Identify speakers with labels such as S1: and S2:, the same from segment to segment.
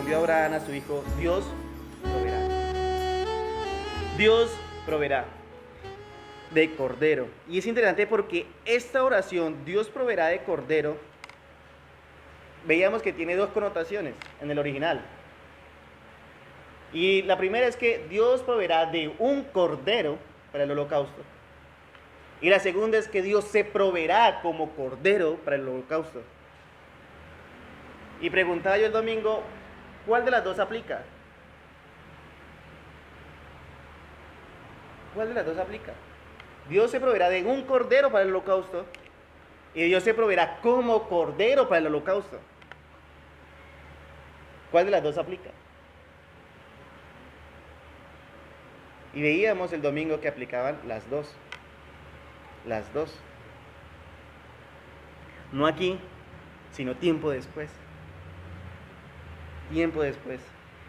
S1: respondió Abraham a su hijo: Dios proveerá. Dios proveerá de cordero. Y es interesante porque esta oración, Dios proveerá de cordero, veíamos que tiene dos connotaciones en el original. Y la primera es que Dios proveerá de un cordero para el holocausto. Y la segunda es que Dios se proveerá como cordero para el holocausto. Y preguntaba yo el domingo, ¿cuál de las dos aplica? ¿Cuál de las dos aplica? Dios se proveerá de un cordero para el holocausto y Dios se proveerá como cordero para el holocausto. ¿Cuál de las dos aplica? Y veíamos el domingo que aplicaban las dos. Las dos. No aquí, sino tiempo después. Tiempo después.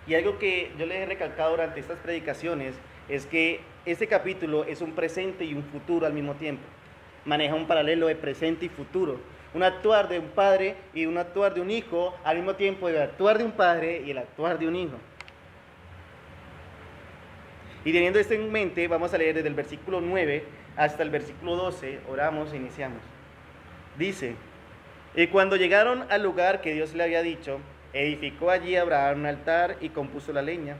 S1: Y algo que yo les he recalcado durante estas predicaciones es que este capítulo es un presente y un futuro al mismo tiempo. Maneja un paralelo de presente y futuro. Un actuar de un padre y un actuar de un hijo al mismo tiempo, el actuar de un padre y el actuar de un hijo. Y teniendo esto en mente, vamos a leer desde el versículo 9 hasta el versículo 12. Oramos e iniciamos. Dice: y cuando llegaron al lugar que Dios le había dicho, edificó allí Abraham un altar y compuso la leña.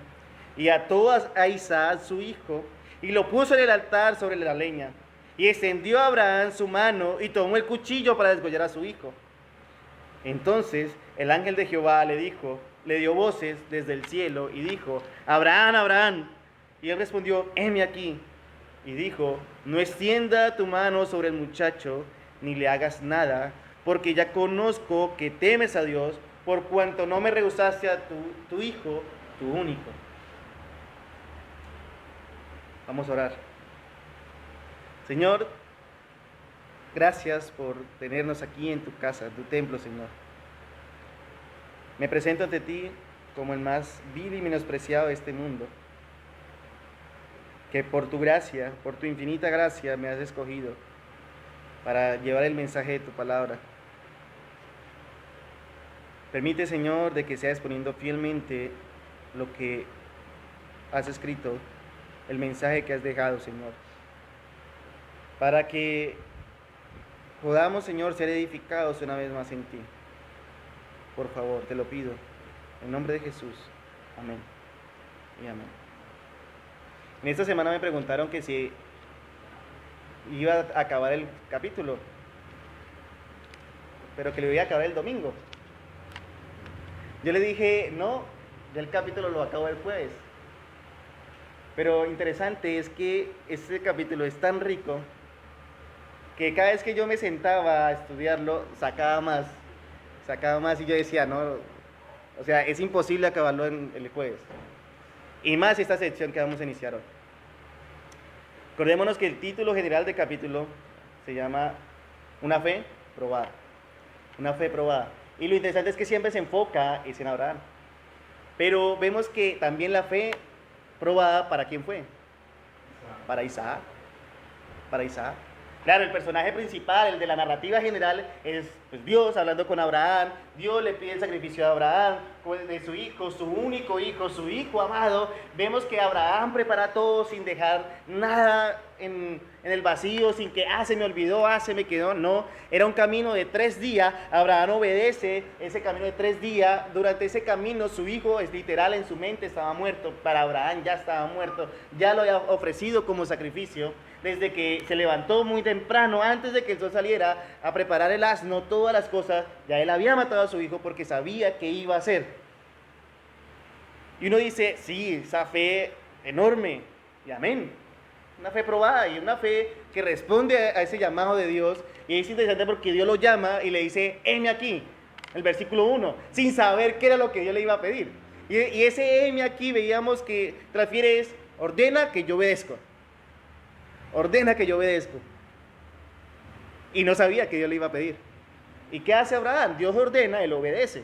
S1: Y ató a Isaac su hijo y lo puso en el altar sobre la leña. Y extendió a Abraham su mano y tomó el cuchillo para desgollar a su hijo. Entonces el ángel de Jehová le dio voces desde el cielo y dijo: Abraham, Abraham. Y él respondió: heme aquí. Y dijo: no extienda tu mano sobre el muchacho, ni le hagas nada, porque ya conozco que temes a Dios, por cuanto no me rehusaste a tu hijo, tu único. Vamos a orar. Señor, gracias por tenernos aquí en tu casa, en tu templo, Señor. Me presento ante ti como el más vil y menospreciado de este mundo, que por tu gracia, por tu infinita gracia, me has escogido para llevar el mensaje de tu palabra. Permite, Señor, de que sea exponiendo fielmente lo que has escrito, el mensaje que has dejado, Señor, para que podamos, Señor, ser edificados una vez más en ti. Por favor, te lo pido, en nombre de Jesús. Amén y amén. En esta semana me preguntaron que si iba a acabar el capítulo, pero que lo iba a acabar el domingo. Yo le dije, no, ya el capítulo lo acabo el jueves. Pero interesante es que este capítulo es tan rico que cada vez que yo me sentaba a estudiarlo, sacaba más y yo decía, no, o sea, es imposible acabarlo en el jueves. Y más esta sección que vamos a iniciar hoy. Acordémonos que el título general del capítulo se llama Una fe probada. Una fe probada. Y lo interesante es que siempre se enfoca es en Abraham. Pero vemos que también la fe probada, ¿para quién fue? Para Isaac. Para Isaac. Claro, el personaje principal, el de la narrativa general, es pues, Dios hablando con Abraham. Dios le pide el sacrificio a Abraham de su hijo, su único hijo, su hijo amado. Vemos que Abraham prepara todo sin dejar nada en el vacío, sin que, se me olvidó, se me quedó. No, era un camino de 3 días. Abraham obedece ese camino de 3 días. Durante ese camino su hijo, es literal, en su mente estaba muerto. Para Abraham ya estaba muerto, ya lo había ofrecido como sacrificio. Desde que se levantó muy temprano, antes de que el sol saliera, a preparar el asno, todas las cosas, ya él había matado a su hijo porque sabía que iba a hacer. Y uno dice, sí, esa fe enorme, y amén. Una fe probada y una fe que responde a ese llamado de Dios. Y es interesante porque Dios lo llama y le dice, heme aquí, el versículo 1, sin saber qué era lo que Dios le iba a pedir. Y ese heme aquí veíamos que transfiere es, ordena que yo obedezco. Ordena que yo obedezco. Y no sabía que Dios le iba a pedir. ¿Y qué hace Abraham? Dios ordena, él obedece.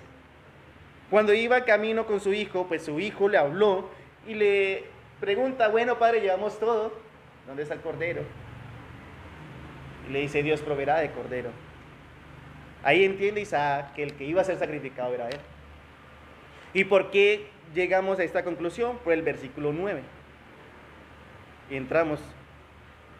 S1: Cuando iba camino con su hijo, pues su hijo le habló y le pregunta, bueno padre, llevamos todo, ¿dónde está el cordero? Y le dice, Dios proveerá de cordero. Ahí entiende Isaac que el que iba a ser sacrificado era él. ¿Y por qué llegamos a esta conclusión? Por el versículo 9. Y entramos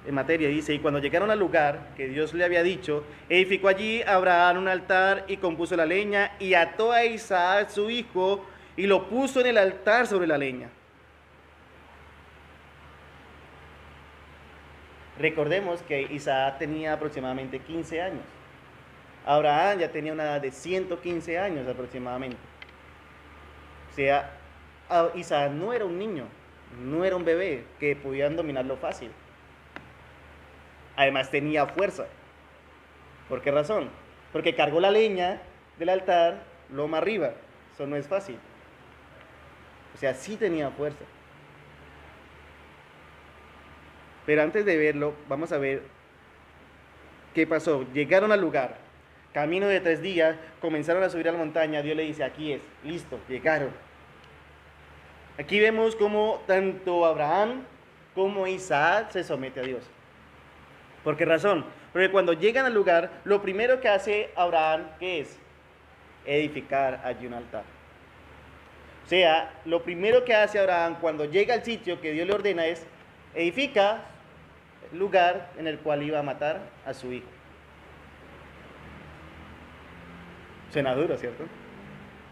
S1: en materia. Dice: y cuando llegaron al lugar que Dios le había dicho, edificó allí Abraham un altar y compuso la leña y ató a Isaac su hijo y lo puso en el altar sobre la leña. Recordemos que Isaac tenía aproximadamente 15 años. Abraham ya tenía una edad de 115 años aproximadamente. O sea, Isaac no era un niño, no era un bebé que podían dominarlo fácil. Además tenía fuerza. ¿Por qué razón? Porque cargó la leña del altar loma arriba. Eso no es fácil. O sea, sí tenía fuerza. Pero antes de verlo, vamos a ver qué pasó. Llegaron al lugar. Camino de 3 días, comenzaron a subir a la montaña. Dios le dice: aquí es, listo, llegaron. Aquí vemos cómo tanto Abraham como Isaac se somete a Dios. ¿Por qué razón? Porque cuando llegan al lugar, lo primero que hace Abraham, ¿qué es? Edificar allí un altar. O sea, lo primero que hace Abraham cuando llega al sitio que Dios le ordena es edifica el lugar en el cual iba a matar a su hijo. Suena duro, ¿cierto?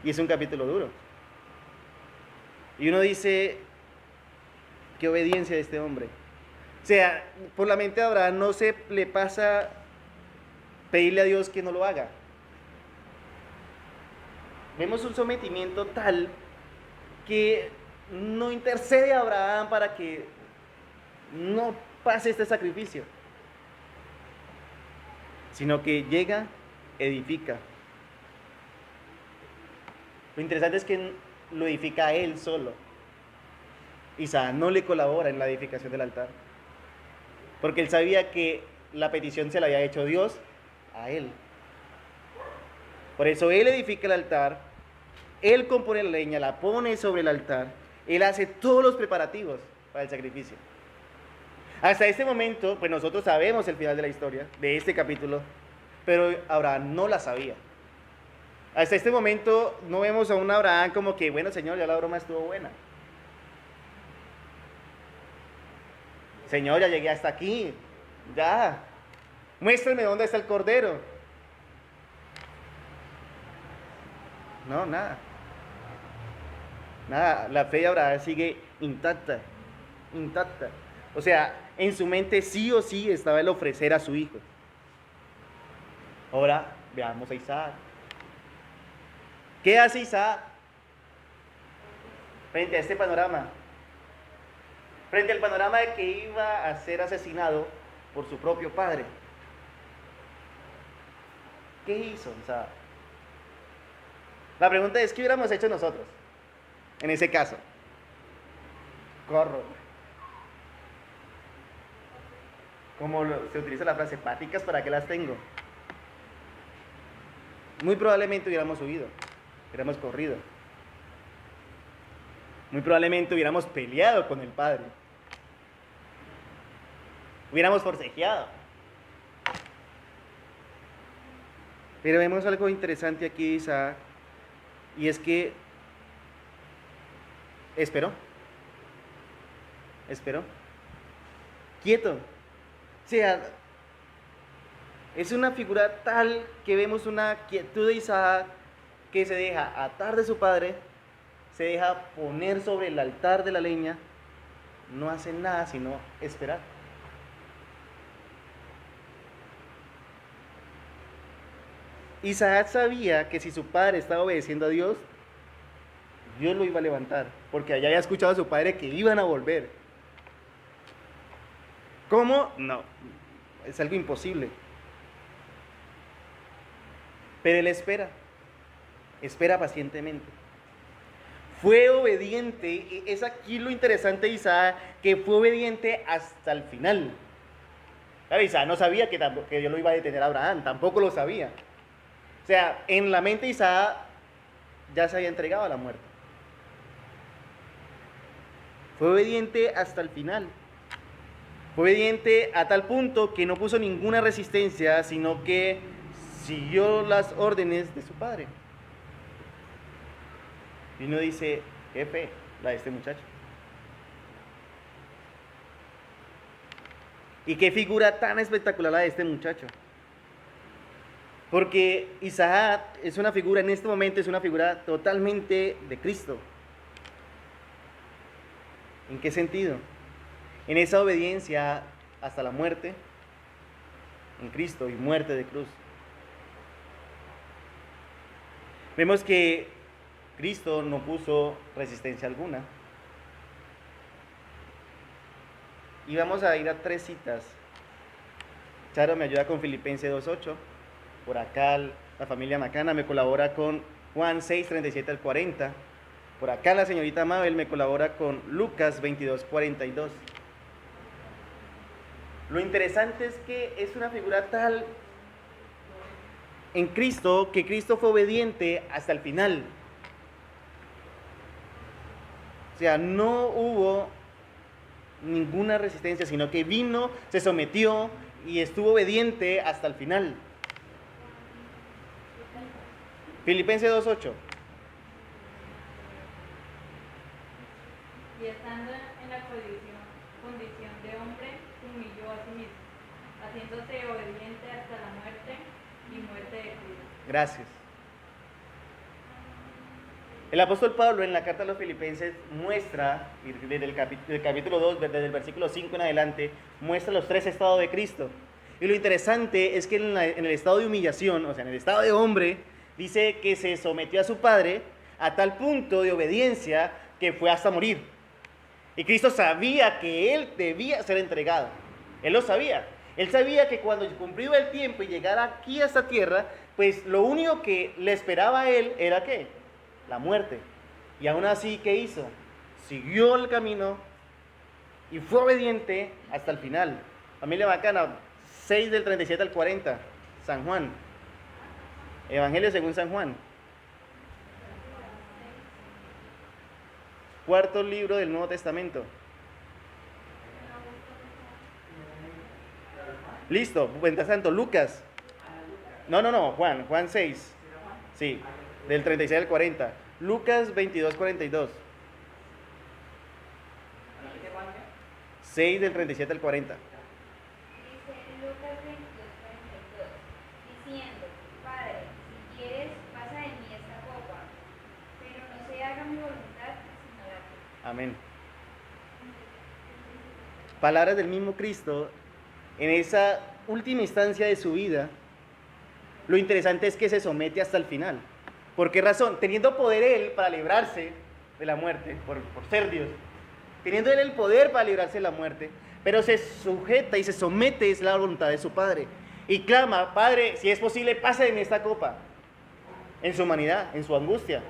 S1: Y es un capítulo duro. Y uno dice: qué obediencia de este hombre. O sea, por la mente de Abraham no se le pasa pedirle a Dios que no lo haga. Vemos un sometimiento tal que no intercede a Abraham para que no pase este sacrificio, sino que llega, edifica. Lo interesante es que lo edifica él solo. Isaac no le colabora en la edificación del altar, porque él sabía que la petición se la había hecho Dios a él. Por eso él edifica el altar, él compone la leña, la pone sobre el altar, él hace todos los preparativos para el sacrificio. Hasta este momento, pues nosotros sabemos el final de la historia, de este capítulo, pero Abraham no la sabía. Hasta este momento no vemos a un Abraham como que, bueno, Señor, ya la broma estuvo buena. Señor, ya llegué hasta aquí, ya, muéstrame dónde está el cordero. No, nada. Nada, la fe de Abraham sigue intacta, intacta. O sea, en su mente sí o sí estaba el ofrecer a su hijo. Ahora veamos a Isaac. ¿Qué hace Isaac frente a este panorama? Frente al panorama de que iba a ser asesinado por su propio padre. ¿Qué hizo Isaac? La pregunta es: ¿qué hubiéramos hecho nosotros en ese caso? Corro. Como se utiliza la frase, paticas, ¿para qué las tengo? Muy probablemente hubiéramos huido, hubiéramos corrido. Muy probablemente hubiéramos peleado con el padre. Hubiéramos forcejeado. Pero vemos algo interesante aquí, Isaac, y es que esperó. Quieto. O sea, es una figura tal que vemos una quietud de Isaac que se deja atar de su padre, se deja poner sobre el altar de la leña, no hace nada sino esperar. Isaac sabía que si su padre estaba obedeciendo a Dios, Dios lo iba a levantar, porque allá había escuchado a su padre que iban a volver. ¿Cómo? No, es algo imposible. Pero él espera pacientemente. Fue obediente, es aquí lo interesante de Isaac, que fue obediente hasta el final. Claro, Isaac no sabía que Dios lo iba a detener a Abraham, tampoco lo sabía. O sea, en la mente de Isaac ya se había entregado a la muerte. Fue obediente hasta el final. Fue obediente a tal punto que no puso ninguna resistencia, sino que siguió las órdenes de su padre. Y uno dice, qué fe la de este muchacho. Y qué figura tan espectacular la de este muchacho. Porque Isaac es una figura, en este momento es una figura totalmente de Cristo. ¿En qué sentido? En esa obediencia hasta la muerte en Cristo y muerte de cruz. Vemos que Cristo no puso resistencia alguna. Y vamos a ir a 3 citas. Charo me ayuda con Filipenses 2:8. Por acá la familia Macana me colabora con Juan 6:37 al 40. Por acá la señorita Mabel me colabora con Lucas 22:42. Lo interesante es que es una figura tal en Cristo que Cristo fue obediente hasta el final. O sea, no hubo ninguna resistencia, sino que vino, se sometió y estuvo obediente hasta el final. Filipenses 2:8.
S2: Y estando en la condición de hombre, se humilló a sí mismo, haciéndose obediente hasta la muerte y muerte de cruz.
S1: Gracias. El apóstol Pablo en la carta a los Filipenses muestra, desde el capítulo 2, desde el versículo 5 en adelante, muestra los 3 estados de Cristo. Y lo interesante es que en el estado de humillación, o sea, en el estado de hombre, dice que se sometió a su Padre a tal punto de obediencia que fue hasta morir. Y Cristo sabía que Él debía ser entregado. Él lo sabía. Él sabía que cuando cumplió el tiempo y llegara aquí a esta tierra, pues lo único que le esperaba a Él era ¿qué? La muerte. Y aún así, ¿qué hizo? Siguió el camino y fue obediente hasta el final. Familia Bacana, 6 del 37 al 40, San Juan. Evangelio según San Juan. Cuarto libro del Nuevo Testamento. Listo, mientras tanto, Lucas. No, Juan 6. Sí, del 36 al 40. Lucas 22:42. 6 del 37 al 40.
S3: Dice Lucas 22:42, diciendo, Padre, si quieres, pasa de mí esta copa, pero no se haga mi voluntad, sino la tuya.
S1: Amén. Palabras del mismo Cristo en esa última instancia de su vida. Lo interesante es que se somete hasta el final. ¿Por qué razón? Teniendo poder Él para librarse de la muerte, por ser Dios. Teniendo Él el poder para librarse de la muerte, pero se sujeta y se somete, es la voluntad de su Padre. Y clama, Padre, si es posible, pase de mí esta copa. En su humanidad, en su angustia.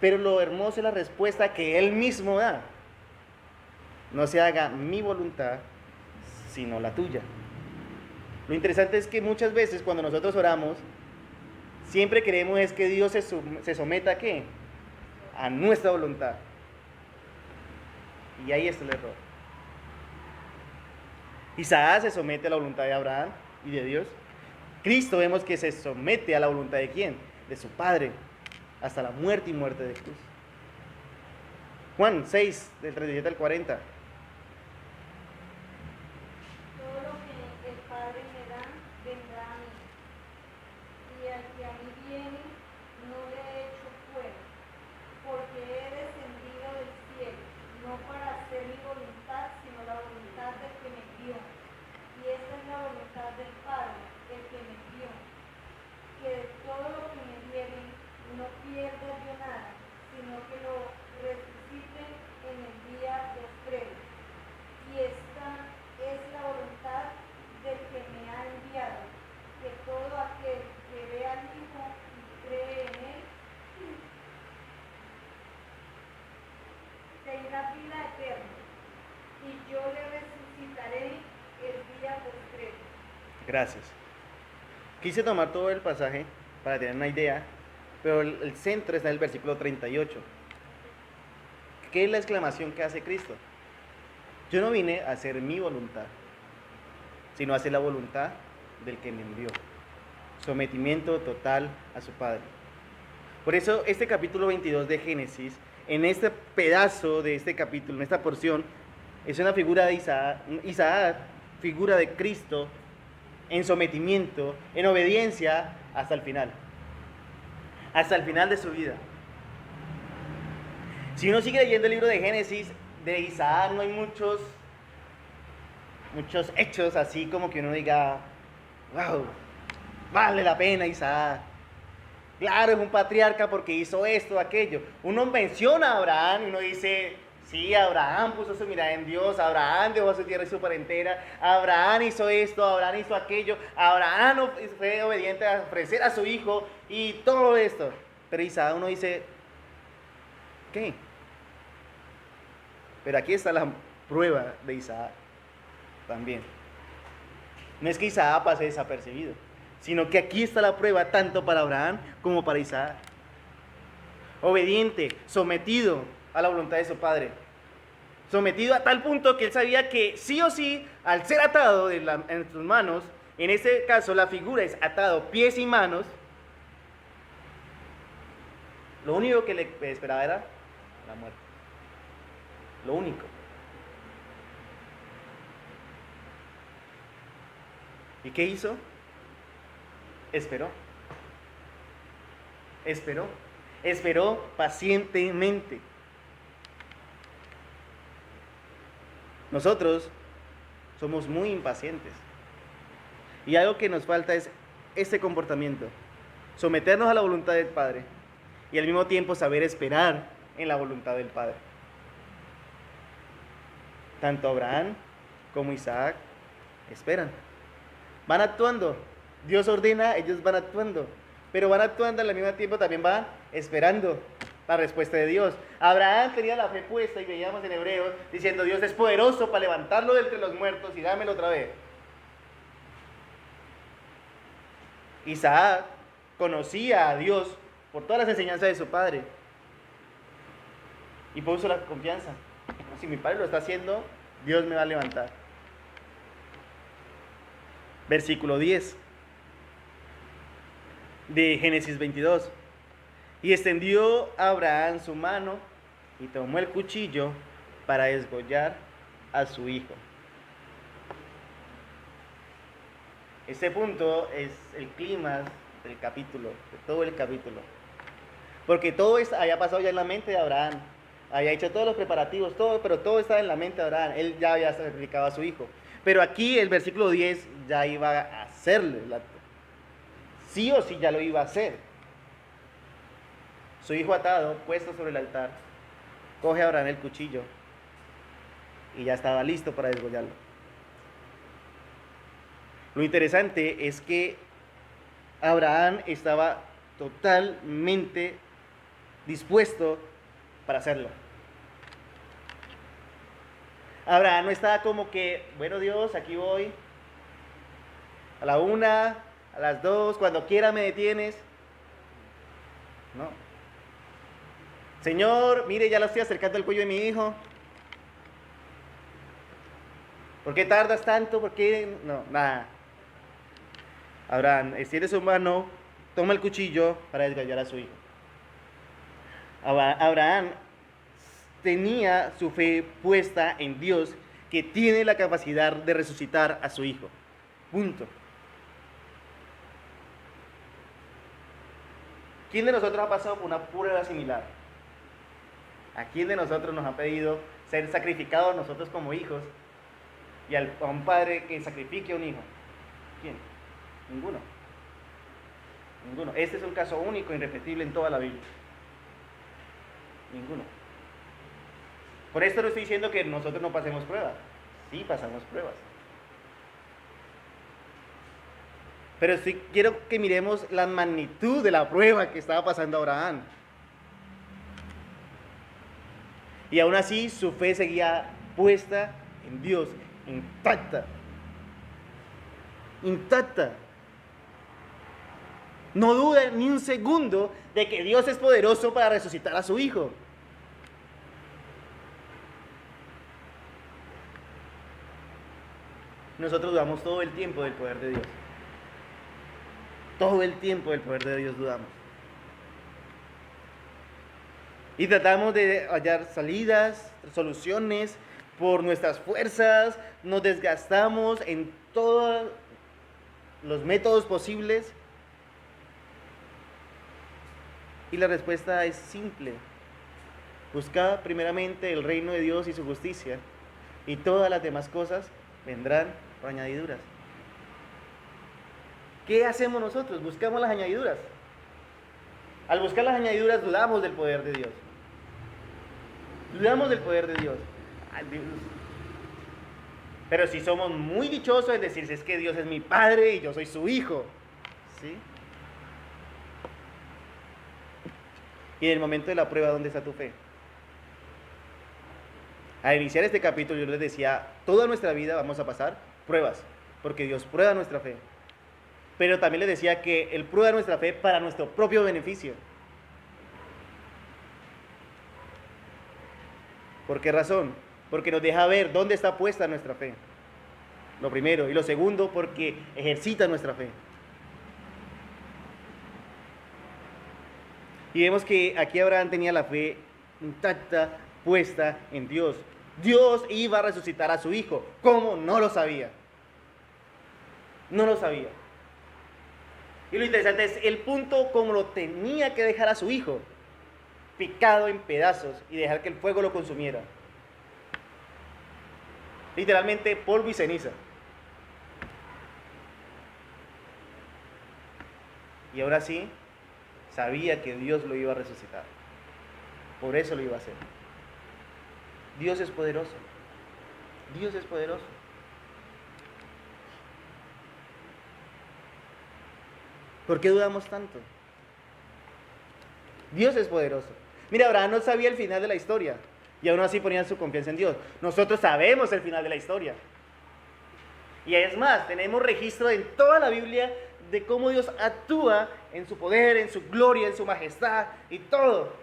S1: Pero lo hermoso es la respuesta que Él mismo da. No se haga mi voluntad, sino la tuya. Lo interesante es que muchas veces cuando nosotros oramos, siempre queremos es que Dios se someta ¿a qué? A nuestra voluntad. Y ahí está el error. Isaac se somete a la voluntad de Abraham y de Dios. Cristo vemos que se somete a la voluntad de ¿quién? De su Padre, hasta la muerte y muerte de cruz. Juan 6, del 37 al 40.
S3: Todo lo que el Padre me da, vendrá a mí, y al que a mí viene, no le he hecho fuera, porque he descendido del cielo, no para hacer mi voluntad, sino la voluntad del que me envió. Y esta es la voluntad del Padre, el que me envió, que de todo lo que me dieren, no pierda yo nada, sino que lo resucite en el día postrero. Y esta es la voluntad del que me ha enviado, que todo aquel que vea al Hijo y cree en él, tendrá vida eterna, y yo le resucitaré el día postrero.
S1: Gracias. Quise tomar todo el pasaje para tener una idea, pero el centro está en el versículo 38. ¿Qué es la exclamación que hace Cristo? Yo no vine a hacer mi voluntad, sino a hacer la voluntad del que me envió. Sometimiento total a su Padre. Por eso este capítulo 22 de Génesis, en este pedazo de este capítulo, en esta porción, es una figura de Isaac, Isaac, figura de Cristo, en sometimiento, en obediencia hasta el final de su vida. Si uno sigue leyendo el libro de Génesis, de Isaac no hay muchos hechos así como que uno diga, wow, vale la pena Isaac. Claro, es un patriarca porque hizo esto, aquello. Uno menciona a Abraham y uno dice, sí, Abraham puso su mirada en Dios, Abraham dejó su tierra y su parentela, Abraham hizo esto, Abraham hizo aquello, Abraham fue obediente a ofrecer a su hijo y todo esto. Pero Isaac uno dice, ¿qué? Pero aquí está la prueba de Isaac también. No es que Isaac pase desapercibido, sino que aquí está la prueba tanto para Abraham como para Isaac. Obediente, sometido a la voluntad de su padre. Sometido a tal punto que él sabía que sí o sí, al ser atado en sus manos, en este caso la figura es atado pies y manos, lo único que le esperaba era la muerte. Lo único. ¿Y qué hizo? Esperó. Esperó pacientemente. Nosotros somos muy impacientes. Y algo que nos falta es este comportamiento. Someternos a la voluntad del Padre y al mismo tiempo saber esperar en la voluntad del Padre. Tanto Abraham como Isaac esperan. Van actuando. Dios ordena, ellos van actuando. Pero van actuando al mismo tiempo, también van esperando la respuesta de Dios. Abraham tenía la fe puesta, y veíamos en Hebreos, diciendo, Dios es poderoso para levantarlo de entre los muertos y dámelo otra vez. Isaac conocía a Dios por todas las enseñanzas de su padre. Y puso la confianza. Si mi padre lo está haciendo, Dios me va a levantar. Versículo 10 de Génesis 22. Y extendió Abraham su mano y tomó el cuchillo para desgollar a su hijo. Este punto es el clímax del capítulo, de todo el capítulo. Porque todo había pasado ya en la mente de Abraham. Había hecho todos los preparativos, todo, pero todo estaba en la mente de Abraham. Él ya había sacrificado a su hijo. Pero aquí el versículo 10 ya iba a hacerle el acto. Sí o sí ya lo iba a hacer. Su hijo atado, puesto sobre el altar, coge a Abraham el cuchillo y ya estaba listo para desgollarlo. Lo interesante es que Abraham estaba totalmente dispuesto para hacerlo. Abraham no estaba como que, bueno Dios, aquí voy, a la 1, a las 2, cuando quiera me detienes. No. Señor, mire, ya lo estoy acercando al cuello de mi hijo. ¿Por qué tardas tanto? ¿Por qué? No, nada. Abraham extiende su mano, toma el cuchillo para desgollar a su hijo. Abraham tenía su fe puesta en Dios, que tiene la capacidad de resucitar a su hijo. Punto. ¿Quién de nosotros ha pasado por una prueba similar? ¿A quién de nosotros nos ha pedido ser sacrificados nosotros como hijos y a un padre que sacrifique a un hijo? ¿Quién? Ninguno. Ninguno. Este es un caso único, irrepetible en toda la Biblia. Ninguno. Por esto no estoy diciendo que nosotros no pasemos pruebas. Sí, pasamos pruebas. Pero sí quiero que miremos la magnitud de la prueba que estaba pasando Abraham. Y aún así su fe seguía puesta en Dios, intacta. Intacta. No duda ni un segundo de que Dios es poderoso para resucitar a su hijo. Nosotros dudamos todo el tiempo del poder de Dios. Todo el tiempo del poder de Dios dudamos. Y tratamos de hallar salidas, soluciones por nuestras fuerzas, nos desgastamos en todos los métodos posibles. Y la respuesta es simple. Buscad primeramente el reino de Dios y su justicia, y todas las demás cosas vendrán por añadiduras. ¿Qué hacemos nosotros? Buscamos las añadiduras. Al buscar las añadiduras dudamos del poder de Dios. Dudamos del poder de Dios. Ay, Dios. Pero si somos muy dichosos en decir, es que Dios es mi Padre y yo soy su Hijo. ¿Sí? Y en el momento de la prueba, ¿dónde está tu fe? Al iniciar este capítulo yo les decía, toda nuestra vida vamos a pasar pruebas, porque Dios prueba nuestra fe. Pero también les decía que Él prueba nuestra fe para nuestro propio beneficio. ¿Por qué razón? Porque nos deja ver dónde está puesta nuestra fe. Lo primero. Y lo segundo, porque ejercita nuestra fe. Y vemos que aquí Abraham tenía la fe intacta, puesta en Dios. Dios iba a resucitar a su hijo. ¿Cómo? No lo sabía. No lo sabía. Y lo interesante es el punto como lo tenía que dejar a su hijo, picado en pedazos y dejar que el fuego lo consumiera. Literalmente polvo y ceniza. Y ahora sí, sabía que Dios lo iba a resucitar. Por eso lo iba a hacer. Dios es poderoso. Dios es poderoso. ¿Por qué dudamos tanto? Dios es poderoso. Mira, Abraham no sabía el final de la historia y aún así ponían su confianza en Dios. Nosotros sabemos el final de la historia. Y es más, tenemos registro en toda la Biblia de cómo Dios actúa en su poder, en su gloria, en su majestad y todo.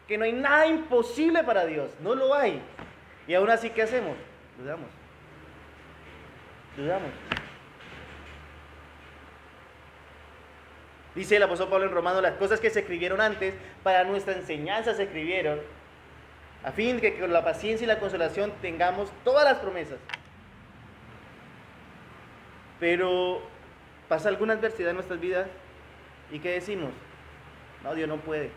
S1: Que no hay nada imposible para Dios, no lo hay. Y aún así, ¿qué hacemos? Dudamos. Dudamos. Dice el apóstol Pablo en Romanos, las cosas que se escribieron antes, para nuestra enseñanza se escribieron, a fin de que con la paciencia y la consolación tengamos todas las promesas. Pero pasa alguna adversidad en nuestras vidas, ¿y qué decimos? No, Dios no puede.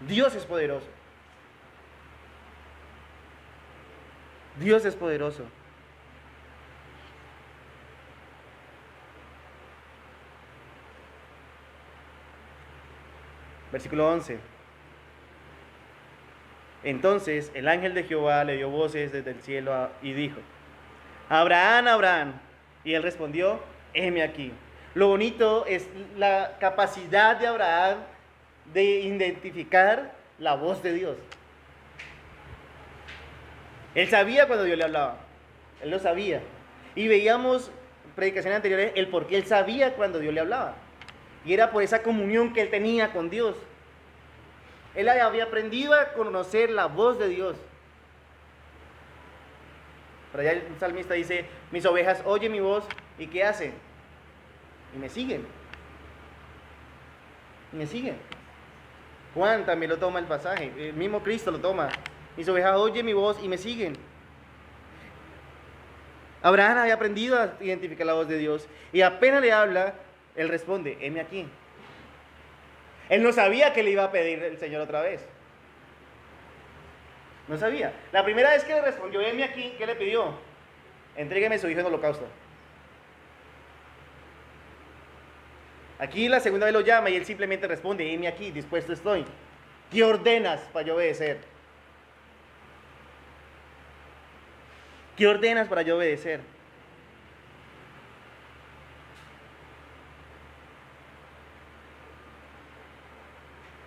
S1: Dios es poderoso. Dios es poderoso. Versículo 11. Entonces el ángel de Jehová le dio voces desde el cielo y dijo, Abraham, Abraham. Y él respondió, heme aquí. Lo bonito es la capacidad de Abraham de identificar la voz de Dios. Él sabía cuando Dios le hablaba. Él lo sabía. Y veíamos predicaciones anteriores el por qué él sabía cuando Dios le hablaba. Y era por esa comunión que él tenía con Dios. Él había aprendido a conocer la voz de Dios. Por allá el salmista dice, mis ovejas oyen mi voz, ¿y qué hacen? Y me siguen. Y me siguen. Juan también lo toma el pasaje, el mismo Cristo lo toma. Mis ovejas oyen mi voz y me siguen. Abraham había aprendido a identificar la voz de Dios. Y apenas le habla, él responde, heme aquí. Él no sabía que le iba a pedir el Señor otra vez. No sabía. La primera vez que le respondió, heme aquí, ¿qué le pidió? Entrégueme su hijo en holocausto. Aquí la segunda vez lo llama y él simplemente responde, heme aquí, dispuesto estoy. ¿Qué ordenas para yo obedecer? ¿Qué ordenas para yo obedecer?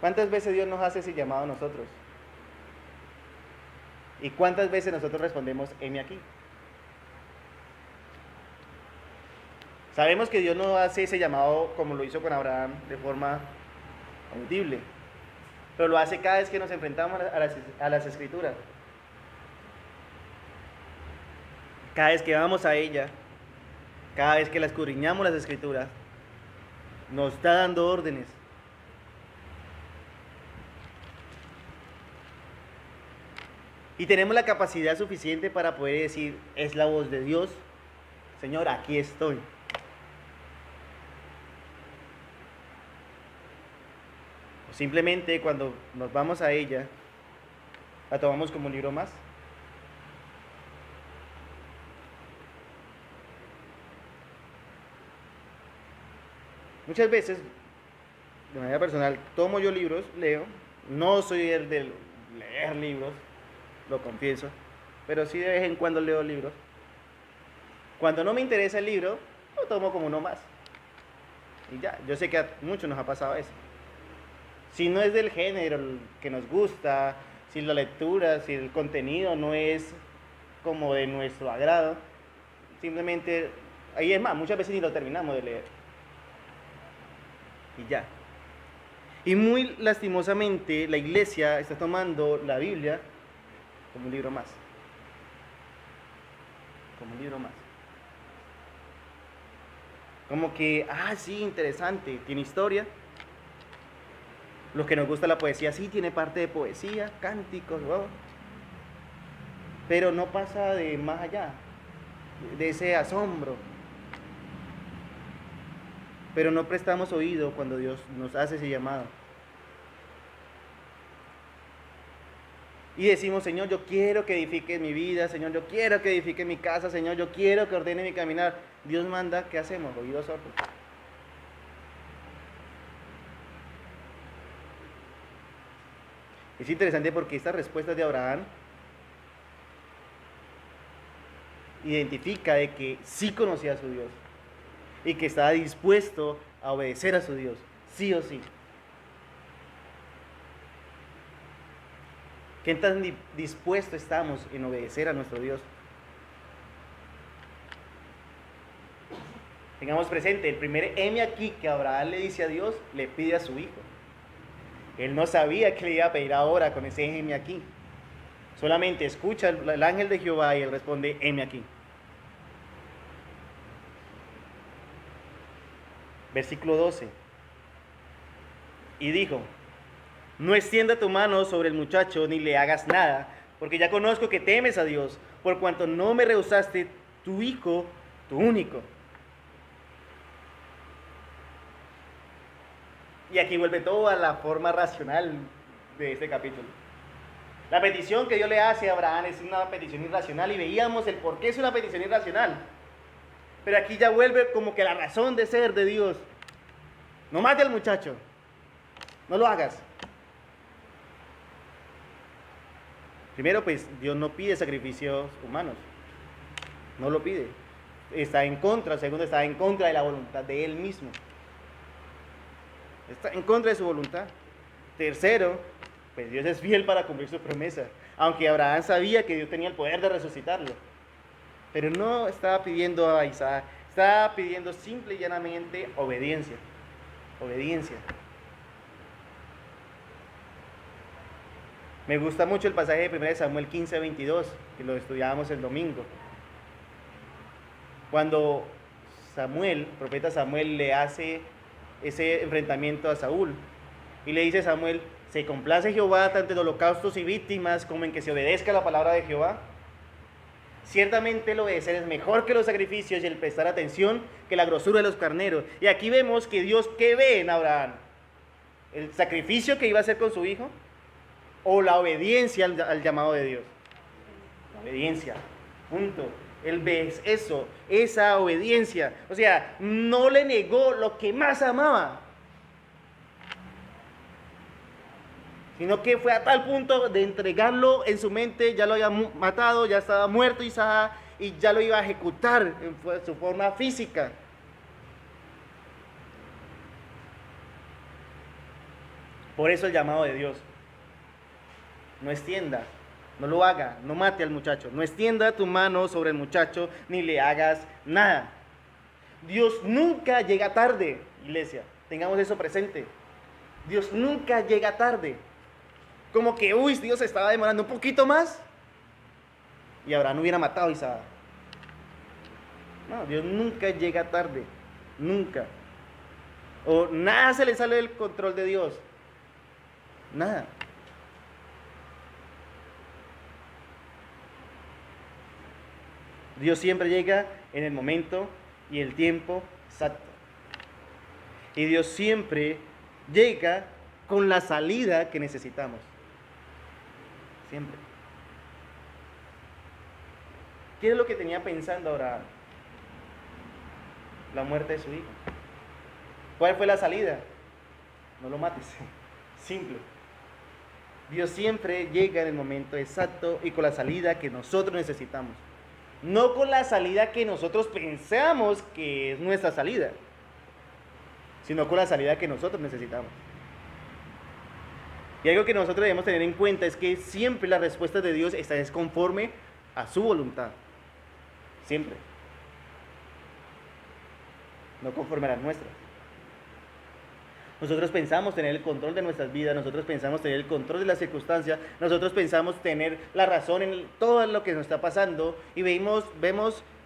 S1: ¿Cuántas veces Dios nos hace ese llamado a nosotros? ¿Y cuántas veces nosotros respondemos, heme aquí? Sabemos que Dios no hace ese llamado como lo hizo con Abraham de forma audible, pero lo hace cada vez que nos enfrentamos a las Escrituras. Cada vez que vamos a ella, cada vez que la escudriñamos las Escrituras, nos está dando órdenes. Y tenemos la capacidad suficiente para poder decir, es la voz de Dios, Señor, aquí estoy. O simplemente cuando nos vamos a ella, la tomamos como un libro más. Muchas veces, de manera personal, tomo yo libros, leo. No soy el de leer libros, lo confieso, pero sí de vez en cuando leo libros. Cuando no me interesa el libro, lo tomo como uno más. Y ya, yo sé que a muchos nos ha pasado eso. Si no es del género que nos gusta, si la lectura, si el contenido no es como de nuestro agrado, simplemente, ahí es más, muchas veces ni lo terminamos de leer. Y ya. Y muy lastimosamente la iglesia está tomando la Biblia como un libro más. Como un libro más. Como que, sí, interesante, tiene historia. Los que nos gusta la poesía, sí, tiene parte de poesía, cánticos, wow. Pero no pasa de más allá, de ese asombro. Pero no prestamos oído cuando Dios nos hace ese llamado. Y decimos, Señor, yo quiero que edifiques mi vida, Señor, yo quiero que edifique mi casa, Señor, yo quiero que ordene mi caminar. Dios manda, ¿qué hacemos? Oídos sordos. Es interesante porque estas respuestas de Abraham identifica de que sí conocía a su Dios y que estaba dispuesto a obedecer a su Dios, sí o sí. ¿Qué tan dispuestos estamos en obedecer a nuestro Dios? Tengamos presente, el primer heme aquí que Abraham le dice a Dios, le pide a su hijo. Él no sabía que le iba a pedir ahora con ese heme aquí. Solamente escucha el ángel de Jehová y él responde, heme aquí. Versículo 12. Y dijo, no extienda tu mano sobre el muchacho ni le hagas nada, porque ya conozco que temes a Dios, por cuanto no me rehusaste tu hijo, tu único. Y aquí vuelve todo a la forma racional de este capítulo. La petición que Dios le hace a Abraham es una petición irracional y veíamos el por qué es una petición irracional. Pero aquí ya vuelve como que la razón de ser de Dios. No mate al muchacho. No lo hagas. Primero, pues Dios no pide sacrificios humanos. No lo pide. Está en contra. Segundo, está en contra de la voluntad de Él mismo. Está en contra de su voluntad. Tercero, pues Dios es fiel para cumplir su promesa. Aunque Abraham sabía que Dios tenía el poder de resucitarlo. Pero no estaba pidiendo a Isaac. Estaba pidiendo simple y llanamente obediencia. Obediencia. Me gusta mucho el pasaje de 1 Samuel 15:22, que lo estudiábamos el domingo. Cuando Samuel, el profeta Samuel, le hace ese enfrentamiento a Saúl. Y le dice a Samuel, ¿se complace Jehová tanto en holocaustos y víctimas como en que se obedezca la palabra de Jehová? Ciertamente el obedecer es mejor que los sacrificios y el prestar atención que la grosura de los carneros. Y aquí vemos que Dios, ¿qué ve en Abraham? ¿El sacrificio que iba a hacer con su hijo? ¿O la obediencia al llamado de Dios? La obediencia, punto. Él ve eso, esa obediencia. O sea, no le negó lo que más amaba, sino que fue a tal punto de entregarlo en su mente. Ya lo había matado, ya estaba muerto Isaac, y ya lo iba a ejecutar en su forma física. Por eso el llamado de Dios. No extienda, no lo haga, no mate al muchacho. No extienda tu mano sobre el muchacho ni le hagas nada. Dios nunca llega tarde, iglesia. Tengamos eso presente. Dios nunca llega tarde. Como que, Dios estaba demorando un poquito más y Abraham hubiera matado a Isaac. No, Dios nunca llega tarde. Nunca. O nada se le sale del control de Dios. Nada. Dios siempre llega en el momento y el tiempo exacto. Y Dios siempre llega con la salida que necesitamos. Siempre. ¿Qué es lo que tenía pensando Abraham? La muerte de su hijo. ¿Cuál fue la salida? No lo mates. Simple. Dios siempre llega en el momento exacto y con la salida que nosotros necesitamos. No con la salida que nosotros pensamos que es nuestra salida, sino con la salida que nosotros necesitamos. Y algo que nosotros debemos tener en cuenta es que siempre la respuesta de Dios está conforme a su voluntad. Siempre. No conforme a las nuestras. Nosotros pensamos tener el control de nuestras vidas, nosotros pensamos tener el control de las circunstancias, nosotros pensamos tener la razón en todo lo que nos está pasando y vemos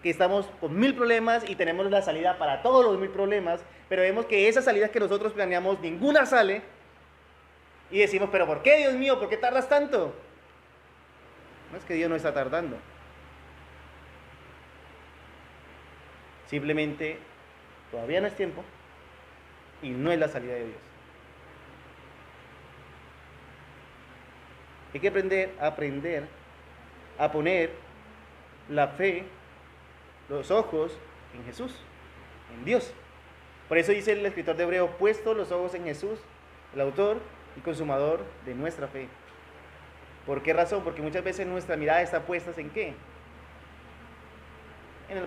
S1: que estamos con 1000 problemas y tenemos la salida para todos los 1000 problemas, pero vemos que esas salidas que nosotros planeamos, ninguna sale y decimos, pero ¿por qué, Dios mío? ¿Por qué tardas tanto? No es que Dios no está tardando. Simplemente todavía no es tiempo. Y no es la salida de Dios. Hay que aprender a poner la fe, los ojos en Jesús, en Dios. Por eso dice el escritor de Hebreos, puesto los ojos en Jesús, el autor y consumador de nuestra fe. ¿Por qué razón? Porque muchas veces nuestra mirada está puesta ¿en qué?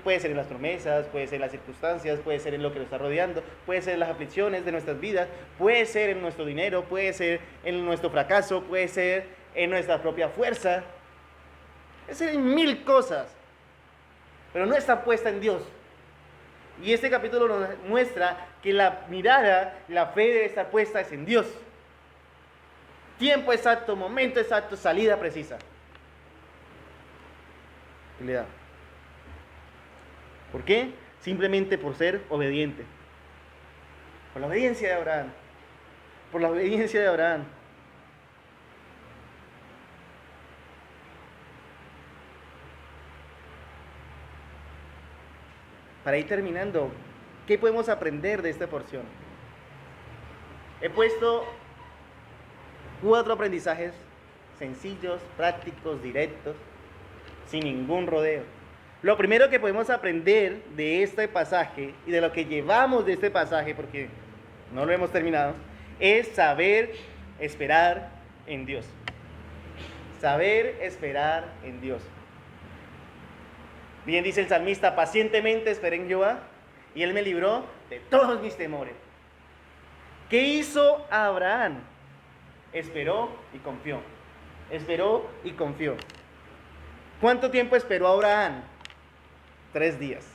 S1: Puede ser en las promesas, puede ser en las circunstancias, puede ser en lo que nos está rodeando, puede ser en las aflicciones de nuestras vidas, puede ser en nuestro dinero, puede ser en nuestro fracaso, puede ser en nuestra propia fuerza. Puede ser en 1000 cosas, pero no está puesta en Dios. Y este capítulo nos muestra que la mirada, la fe debe estar puesta en Dios. Tiempo exacto, momento exacto, salida precisa. Cuidado. ¿Por qué? Simplemente por ser obediente. Por la obediencia de Abraham. Por la obediencia de Abraham. Para ir terminando, ¿qué podemos aprender de esta porción? He puesto 4 aprendizajes sencillos, prácticos, directos, sin ningún rodeo. Lo primero que podemos aprender de este pasaje y de lo que llevamos de este pasaje, porque no lo hemos terminado, es saber esperar en Dios. Saber esperar en Dios. Bien dice el salmista, pacientemente esperé en Jehová y Él me libró de todos mis temores. ¿Qué hizo Abraham? Esperó y confió. Esperó y confió. ¿Cuánto tiempo esperó Abraham? 3 días.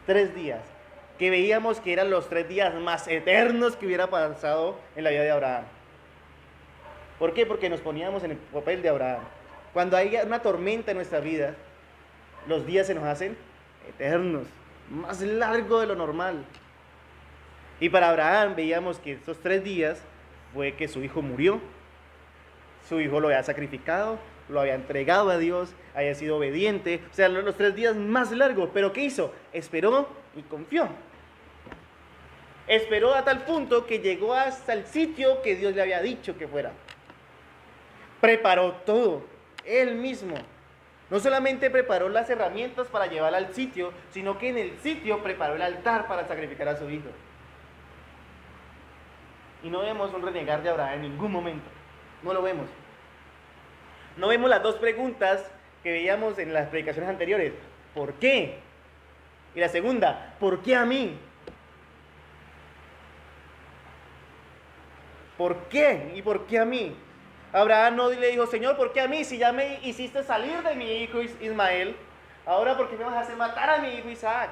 S1: 3 días. Que veíamos que eran los 3 días más eternos que hubiera pasado en la vida de Abraham. ¿Por qué? Porque nos poníamos en el papel de Abraham. Cuando hay una tormenta en nuestra vida, los días se nos hacen eternos, más largo de lo normal. Y para Abraham veíamos que estos 3 días fue que su hijo murió, su hijo lo había sacrificado, lo había entregado a Dios, había sido obediente, o sea, los 3 días más largos. ¿Pero qué hizo? Esperó y confió. Esperó a tal punto que llegó hasta el sitio que Dios le había dicho que fuera. Preparó todo, él mismo. No solamente preparó las herramientas para llevarla al sitio, sino que en el sitio preparó el altar para sacrificar a su hijo. Y no vemos un renegar de Abraham en ningún momento. No lo vemos. No vemos las 2 preguntas que veíamos en las predicaciones anteriores. ¿Por qué? Y la segunda, ¿por qué a mí? ¿Por qué? ¿Y por qué a mí? Abraham no le dijo, Señor, ¿por qué a mí? Si ya me hiciste salir de mi hijo Ismael, ahora ¿por qué me vas a hacer matar a mi hijo Isaac?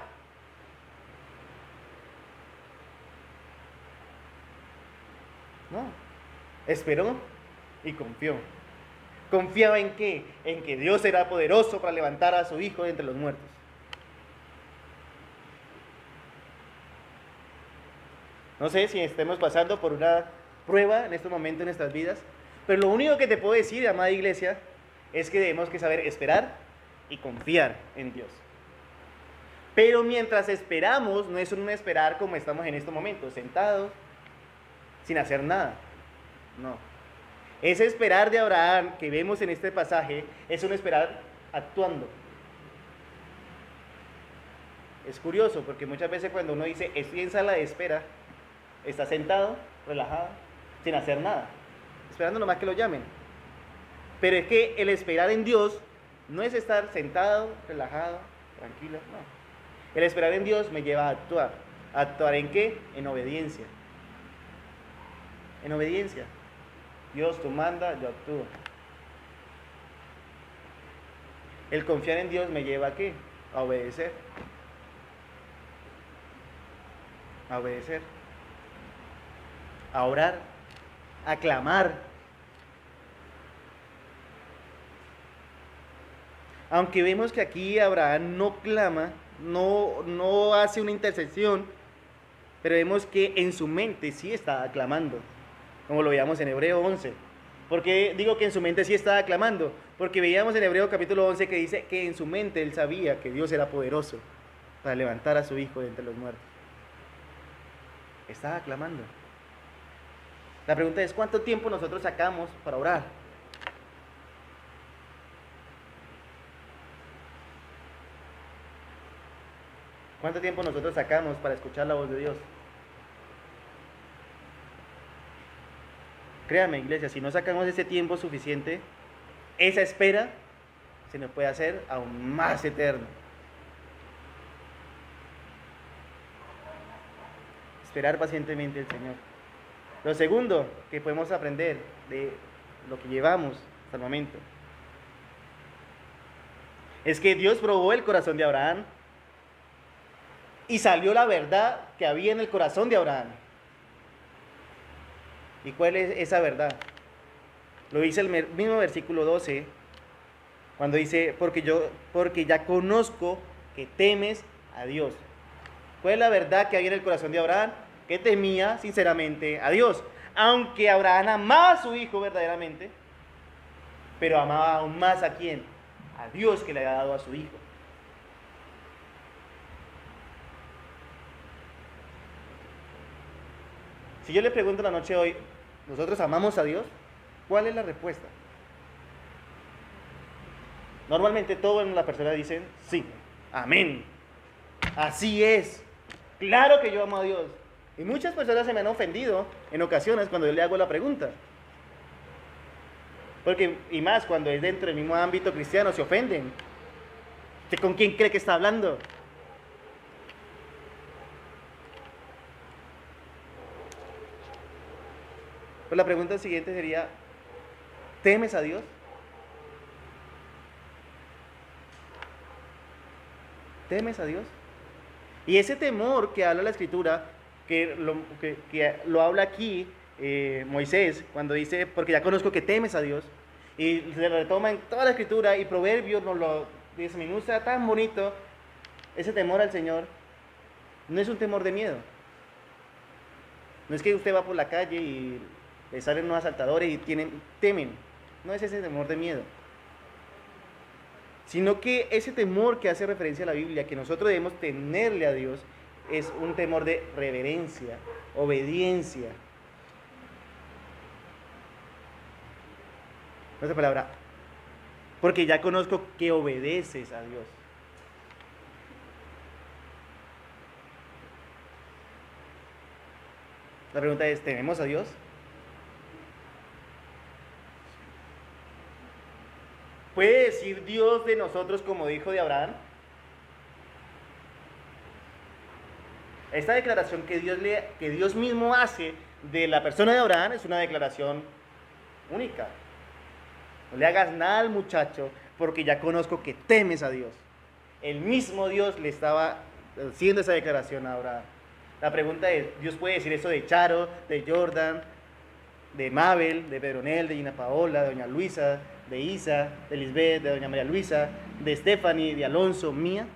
S1: No, esperó y confió. ¿Confiaba en qué? En que Dios era poderoso para levantar a su hijo de entre los muertos. No sé si estemos pasando por una prueba en este momento en nuestras vidas, pero lo único que te puedo decir, amada iglesia, es que debemos que saber esperar y confiar en Dios. Pero mientras esperamos, no es un esperar como estamos en estos momentos, sentados, sin hacer nada. No. Ese esperar de Abraham que vemos en este pasaje es un esperar actuando. Es curioso porque muchas veces cuando uno dice estoy en sala de espera, está sentado, relajado, sin hacer nada, esperando nomás que lo llamen. Pero es que el esperar en Dios no es estar sentado, relajado, tranquilo, no. El esperar en Dios me lleva a actuar. ¿Actuar en qué? En obediencia. En obediencia. Dios, tú manda, yo actúo. El confiar en Dios me lleva a qué? A obedecer. A obedecer. A orar. A clamar. Aunque vemos que aquí Abraham no clama, no hace una intercesión, pero vemos que en su mente sí estaba clamando, como lo veíamos en Hebreo 11. ¿Por qué digo que en su mente sí estaba clamando? Porque veíamos en Hebreo capítulo 11 que dice que en su mente él sabía que Dios era poderoso para levantar a su hijo de entre los muertos. Estaba clamando. La pregunta es, ¿cuánto tiempo nosotros sacamos para orar? ¿Cuánto tiempo nosotros sacamos para escuchar la voz de Dios? Créame, iglesia, si no sacamos ese tiempo suficiente, esa espera se nos puede hacer aún más eterna. Esperar pacientemente al Señor. Lo segundo que podemos aprender de lo que llevamos hasta el momento es que Dios probó el corazón de Abraham y salió la verdad que había en el corazón de Abraham. ¿Y cuál es esa verdad? Lo dice el mismo versículo 12, cuando dice, porque ya conozco que temes a Dios. ¿Cuál es la verdad que había en el corazón de Abraham? Que temía sinceramente a Dios. Aunque Abraham amaba a su hijo verdaderamente, pero amaba aún más ¿a quién? A Dios que le había dado a su hijo. Si yo le pregunto la noche de hoy, ¿nosotros amamos a Dios? ¿Cuál es la respuesta? Normalmente todas las personas dicen, sí, amén, así es, claro que yo amo a Dios. Y muchas personas se me han ofendido en ocasiones cuando yo le hago la pregunta. Porque, y más cuando es dentro del mismo ámbito cristiano, se ofenden. ¿Con quién cree que está hablando? Pues la pregunta siguiente sería, ¿temes a Dios? ¿Temes a Dios? Y ese temor que habla la Escritura, que lo habla aquí Moisés, cuando dice, porque ya conozco que temes a Dios, y se retoma en toda la Escritura, y Proverbios nos lo desmenuza tan bonito, ese temor al Señor no es un temor de miedo. No es que usted va por la calle y le salen unos asaltadores y temen. No es ese temor de miedo. Sino que ese temor que hace referencia a la Biblia, que nosotros debemos tenerle a Dios, es un temor de reverencia, obediencia. Esa palabra, porque ya conozco que obedeces a Dios. La pregunta es, ¿tememos a Dios? ¿Puede decir Dios de nosotros como dijo de Abraham? Esta declaración que Dios mismo hace de la persona de Abraham es una declaración única. No le hagas nada al muchacho porque ya conozco que temes a Dios. El mismo Dios le estaba haciendo esa declaración a Abraham. La pregunta es, ¿Dios puede decir eso de Charo, de Jordan, de Mabel, de Pedronel, de Gina Paola, de Doña Luisa, de Isa, de Lisbeth, de Doña María Luisa, de Stephanie, de Alonso, mía?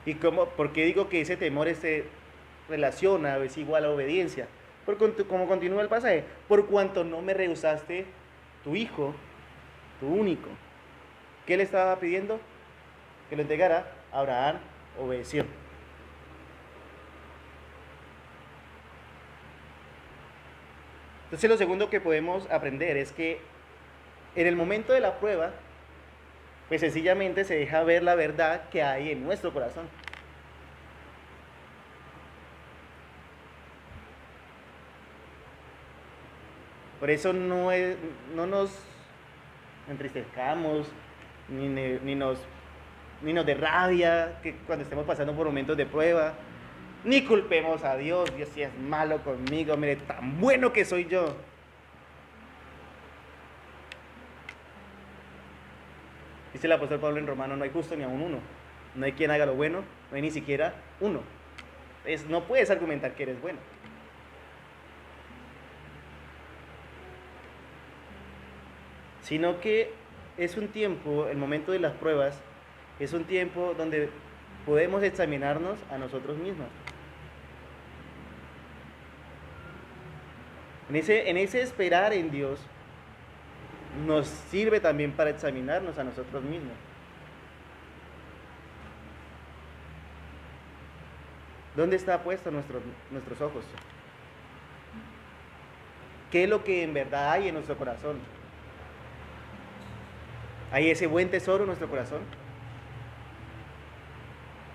S1: ¿Y por qué digo que ese temor se relaciona o es igual a obediencia? como continúa el pasaje, por cuanto no me rehusaste tu hijo, tu único. ¿Qué le estaba pidiendo? Que lo entregara. Abraham obedeció. Entonces lo segundo que podemos aprender es que en el momento de la prueba, pues sencillamente se deja ver la verdad que hay en nuestro corazón. Por eso no nos entristezcamos, ni nos de rabia que cuando estemos pasando por momentos de prueba, ni culpemos a Dios, Dios si es malo conmigo, mire, tan bueno que soy yo. Dice el apóstol Pablo en Romano, no hay justo ni aun uno, no hay quien haga lo bueno, no hay ni siquiera uno. No puedes argumentar que eres bueno. Sino que es un tiempo, el momento de las pruebas, es un tiempo donde podemos examinarnos a nosotros mismos. En ese esperar en Dios, nos sirve también para examinarnos a nosotros mismos. ¿Dónde está puesto nuestros ojos? ¿Qué es lo que en verdad hay en nuestro corazón? ¿Hay ese buen tesoro en nuestro corazón?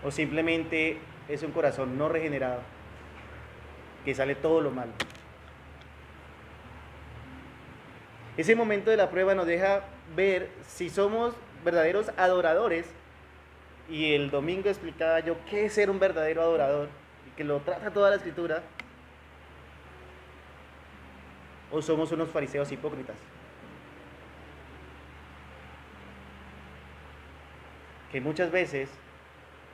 S1: ¿O simplemente es un corazón no regenerado, que sale todo lo malo? Ese momento de la prueba nos deja ver si somos verdaderos adoradores. Y el domingo explicaba yo qué es ser un verdadero adorador, y que lo trata toda la escritura. ¿O somos unos fariseos hipócritas? Que muchas veces,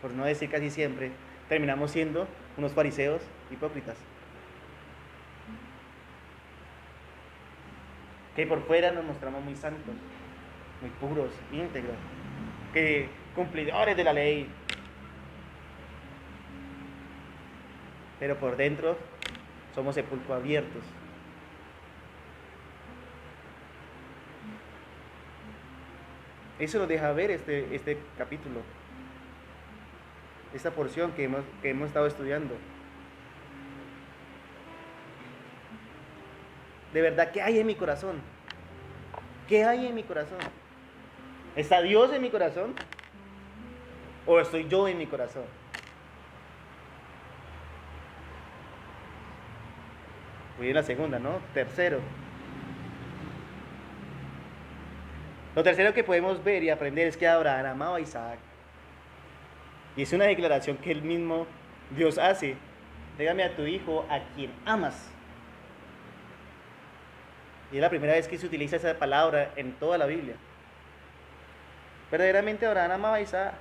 S1: por no decir casi siempre, terminamos siendo unos fariseos hipócritas. Que por fuera nos mostramos muy santos, muy puros, íntegros, que cumplidores de la ley. Pero por dentro somos sepulcro abiertos. Eso nos deja ver este capítulo, esta porción que hemos estado estudiando. De verdad, ¿qué hay en mi corazón? ¿Qué hay en mi corazón? ¿Está Dios en mi corazón? ¿O estoy yo en mi corazón? Voy en la segunda, ¿no? Tercero. Lo tercero que podemos ver y aprender es que Abraham amaba a Isaac. Y es una declaración que el mismo Dios hace. Dégame a tu hijo a quien amas. Y es la primera vez que se utiliza esa palabra en toda la Biblia. Verdaderamente Abraham amaba a Isaac.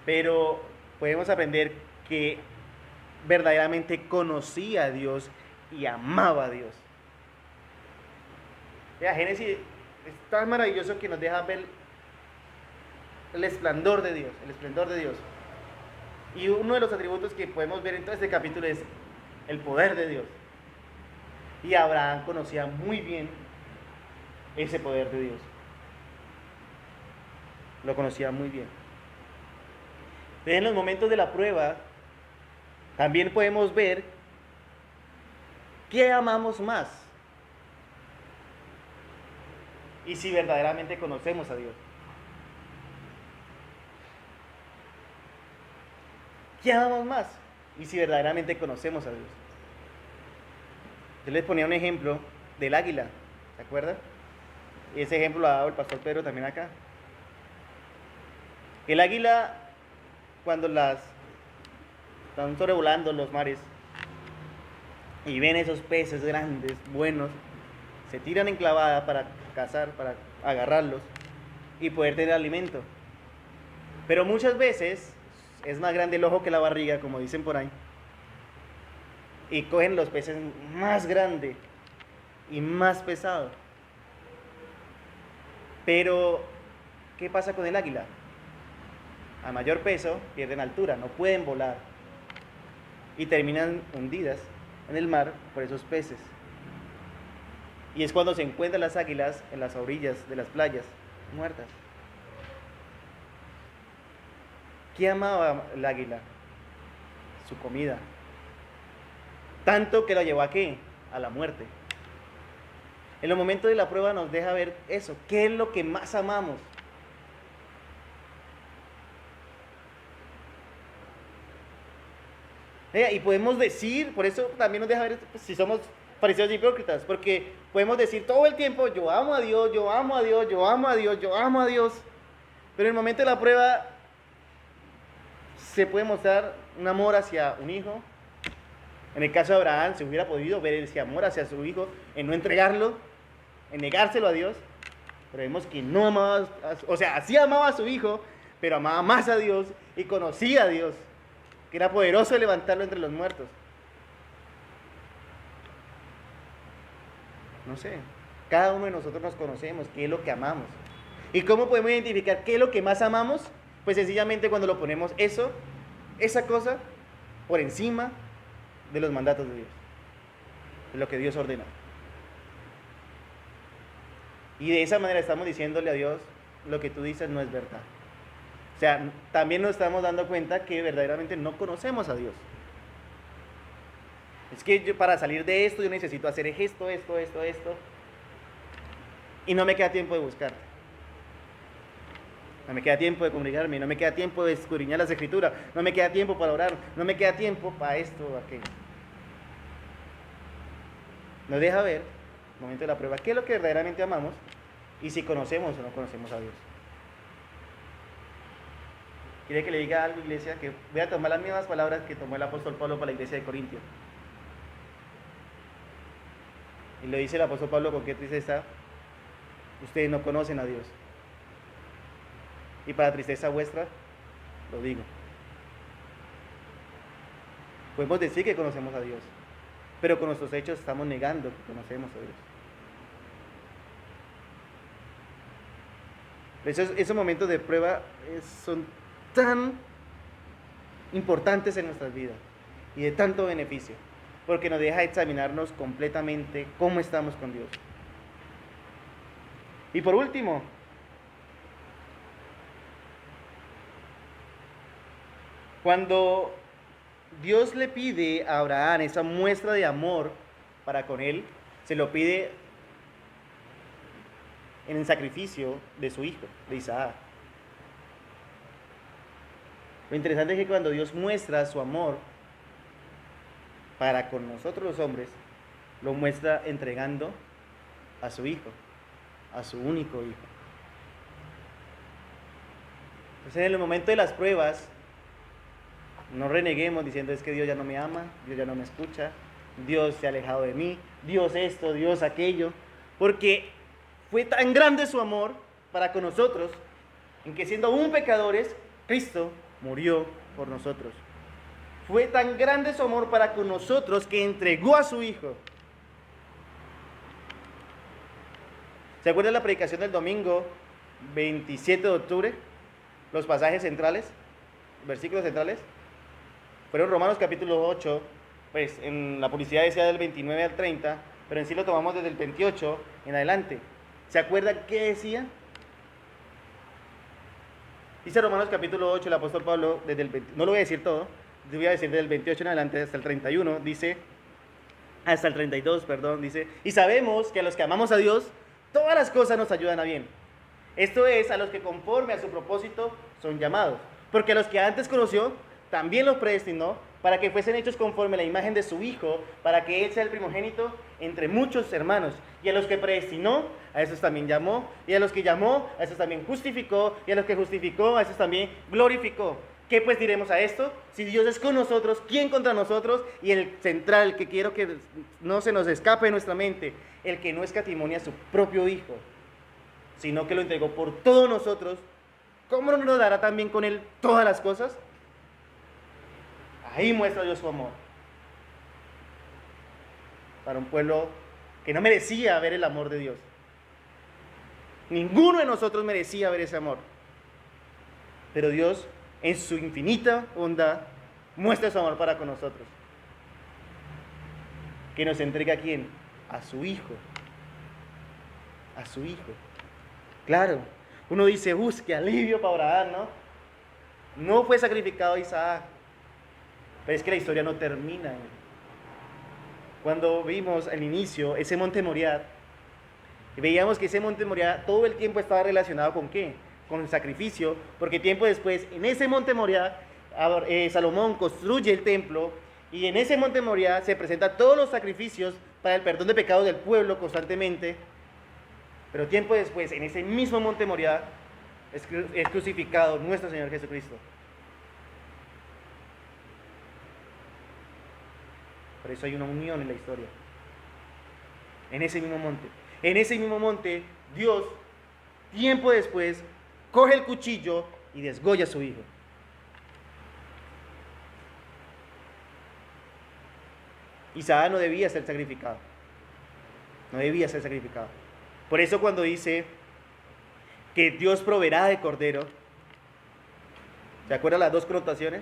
S1: Pero podemos aprender que verdaderamente conocía a Dios y amaba a Dios. Vea, Génesis es tan maravilloso que nos deja ver el esplendor de Dios, el esplendor de Dios. Y uno de los atributos que podemos ver en todo este capítulo es el poder de Dios. Y Abraham conocía muy bien ese poder de Dios. Lo conocía muy bien. En los momentos de la prueba, también podemos ver qué amamos más. Y si verdaderamente conocemos a Dios. ¿Qué amamos más? Y si verdaderamente conocemos a Dios. Yo les ponía un ejemplo del águila, ¿se acuerdan? Y ese ejemplo lo ha dado el pastor Pedro también acá. El águila, cuando están sobrevolando los mares y ven esos peces grandes, buenos, se tiran en clavada para cazar, para agarrarlos y poder tener alimento. Pero muchas veces es más grande el ojo que la barriga, como dicen por ahí, y cogen los peces más grandes y más pesados. Pero, ¿qué pasa con el águila? A mayor peso pierden altura, no pueden volar. y terminan hundidas en el mar por esos peces. Y es cuando se encuentran las águilas en las orillas de las playas, muertas. ¿Qué amaba el águila? Su comida. Tanto que lo llevó ¿a qué? A la muerte. En los momentos de la prueba nos deja ver eso. ¿Qué es lo que más amamos? Y podemos decir, por eso también nos deja ver pues, si somos fariseos y hipócritas, porque podemos decir todo el tiempo, yo amo a Dios, yo amo a Dios, yo amo a Dios, yo amo a Dios, pero en el momento de la prueba se puede mostrar un amor hacia un hijo. En el caso de Abraham se hubiera podido ver ese amor hacia su hijo en no entregarlo, en negárselo a Dios, pero vemos que no amaba, o sea, sí amaba a su hijo, pero amaba más a Dios y conocía a Dios, que era poderoso de levantarlo entre los muertos. No sé, cada uno de nosotros nos conocemos, qué es lo que amamos. ¿Y cómo podemos identificar qué es lo que más amamos? Pues sencillamente cuando lo ponemos esa cosa, por encima de los mandatos de Dios, de lo que Dios ordena. Y de esa manera estamos diciéndole a Dios, lo que tú dices no es verdad. O sea, también nos estamos dando cuenta que verdaderamente no conocemos a Dios. Es que yo, para salir de esto yo necesito hacer esto. Y no me queda tiempo de buscarte. No me queda tiempo de congregarme, no me queda tiempo de escudriñar las escrituras, no me queda tiempo para orar, no me queda tiempo para esto o aquello. Nos deja ver, en el momento de la prueba, qué es lo que verdaderamente amamos y si conocemos o no conocemos a Dios. Quiere que le diga algo, iglesia, que voy a tomar las mismas palabras que tomó el apóstol Pablo para la iglesia de Corintios. Y le dice el apóstol Pablo con qué tristeza, ustedes no conocen a Dios. Y para tristeza vuestra, lo digo. Podemos decir que conocemos a Dios, pero con nuestros hechos estamos negando que conocemos a Dios. Esos momentos de prueba son tan importantes en nuestras vidas y de tanto beneficio, porque nos deja examinarnos completamente cómo estamos con Dios. Y por último, cuando Dios le pide a Abraham esa muestra de amor para con él, se lo pide en el sacrificio de su hijo, de Isaac. Lo interesante es que cuando Dios muestra su amor para con nosotros los hombres, lo muestra entregando a su hijo, a su único hijo. Entonces en el momento de las pruebas, no reneguemos diciendo es que Dios ya no me ama, Dios ya no me escucha, Dios se ha alejado de mí, Dios esto, Dios aquello, porque fue tan grande su amor para con nosotros, en que siendo aún pecadores, Cristo murió por nosotros. Fue tan grande su amor para con nosotros que entregó a su Hijo. ¿Se acuerdan la predicación del domingo 27 de octubre? Los pasajes centrales, versículos centrales. Fueron Romanos capítulo 8, pues en la publicidad decía del 29 al 30, pero en sí lo tomamos desde el 28 en adelante. ¿Se acuerdan qué decía? Dice Romanos capítulo 8, el apóstol Pablo, desde el 20, no lo voy a decir todo, voy a decir desde el 28 en adelante hasta el 31, dice, hasta el 32, perdón, dice, y sabemos que a los que amamos a Dios, todas las cosas nos ayudan a bien. Esto es, a los que conforme a su propósito son llamados, porque a los que antes conoció, también los predestinó para que fuesen hechos conforme a la imagen de su Hijo, para que Él sea el primogénito entre muchos hermanos. Y a los que predestinó, a esos también llamó, y a los que llamó, a esos también justificó, y a los que justificó, a esos también glorificó. ¿Qué pues diremos a esto? Si Dios es con nosotros, ¿quién contra nosotros? Y el central, que quiero que no se nos escape de nuestra mente, el que no escatimó a su propio Hijo, sino que lo entregó por todos nosotros, ¿cómo no nos dará también con Él todas las cosas? Ahí muestra Dios su amor para un pueblo que no merecía ver el amor de Dios. Ninguno de nosotros merecía ver ese amor. Pero Dios, en su infinita bondad, muestra su amor para con nosotros. que nos entrega ¿a quién? A su Hijo. A su Hijo. Claro, uno dice, qué alivio para Abraham, ¿no? No fue sacrificado Isaac, pero es que la historia no termina. Cuando vimos al inicio ese monte Moriah, veíamos que ese monte Moriah todo el tiempo estaba relacionado ¿con qué? Con el sacrificio, porque tiempo después, en ese monte Moriah, Salomón construye el templo, y en ese monte Moriah se presentan todos los sacrificios para el perdón de pecados del pueblo constantemente. Pero tiempo después, en ese mismo monte Moriah, es crucificado nuestro Señor Jesucristo. Por eso hay una unión en la historia. En ese mismo monte. En ese mismo monte, Dios, tiempo después, coge el cuchillo y desgolla a su Hijo. Isaac no debía ser sacrificado. No debía ser sacrificado. Por eso cuando dice que Dios proveerá de cordero, ¿se acuerdan las dos connotaciones?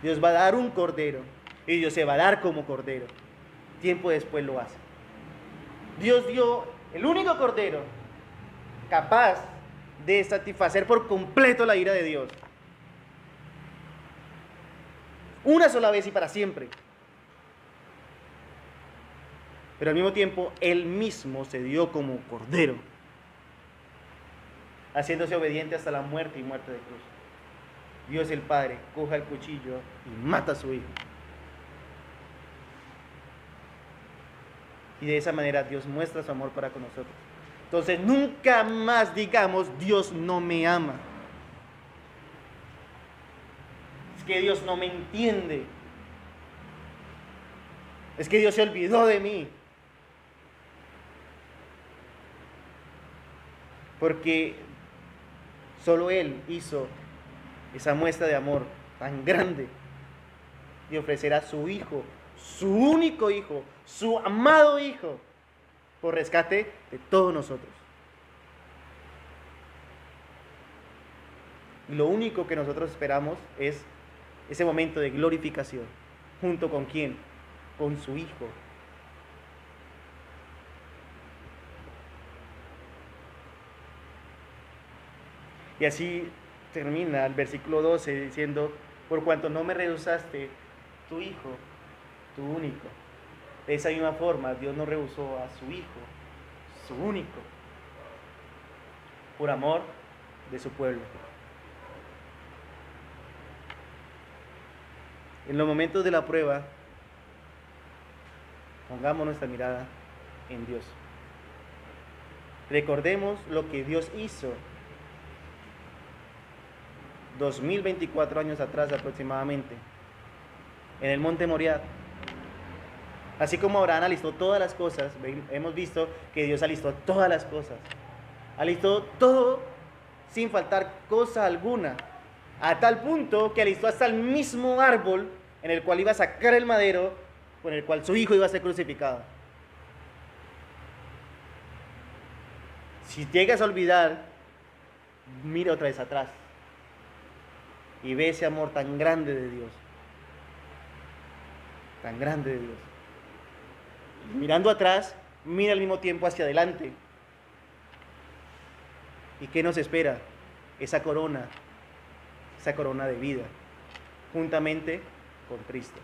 S1: Dios va a dar un cordero y Dios se va a dar como cordero. Tiempo después lo hace. Dios dio el único cordero capaz de satisfacer por completo la ira de Dios. Una sola vez y para siempre. Pero al mismo tiempo, Él mismo se dio como cordero, haciéndose obediente hasta la muerte y muerte de cruz. Dios el Padre coja el cuchillo y mata a su Hijo. Y de esa manera Dios muestra su amor para con nosotros. Entonces nunca más digamos, Dios no me ama. Es que Dios no me entiende. Es que Dios se olvidó de mí. Porque solo Él hizo esa muestra de amor tan grande de ofrecer a su Hijo, su único Hijo, su amado Hijo, por rescate de todos nosotros. Y lo único que nosotros esperamos es ese momento de glorificación. ¿Junto con quién? Con su Hijo. Y así termina el versículo 12 diciendo, por cuanto no me rehusaste tu Hijo, tu único. De esa misma forma, Dios no rehusó a su Hijo, su único, por amor de su pueblo. En los momentos de la prueba, pongamos nuestra mirada en Dios. Recordemos lo que Dios hizo 2024 años atrás aproximadamente, en el monte Moriah. Así como Abraham alistó todas las cosas, hemos visto que Dios alistó todas las cosas. Alistó todo sin faltar cosa alguna, a tal punto que alistó hasta el mismo árbol en el cual iba a sacar el madero con el cual su hijo iba a ser crucificado. Si llegas a olvidar, mira otra vez atrás y ve ese amor tan grande de Dios. Tan grande de Dios. Y mirando atrás, mira al mismo tiempo hacia adelante. ¿Y qué nos espera? Esa corona de vida, juntamente con Cristo.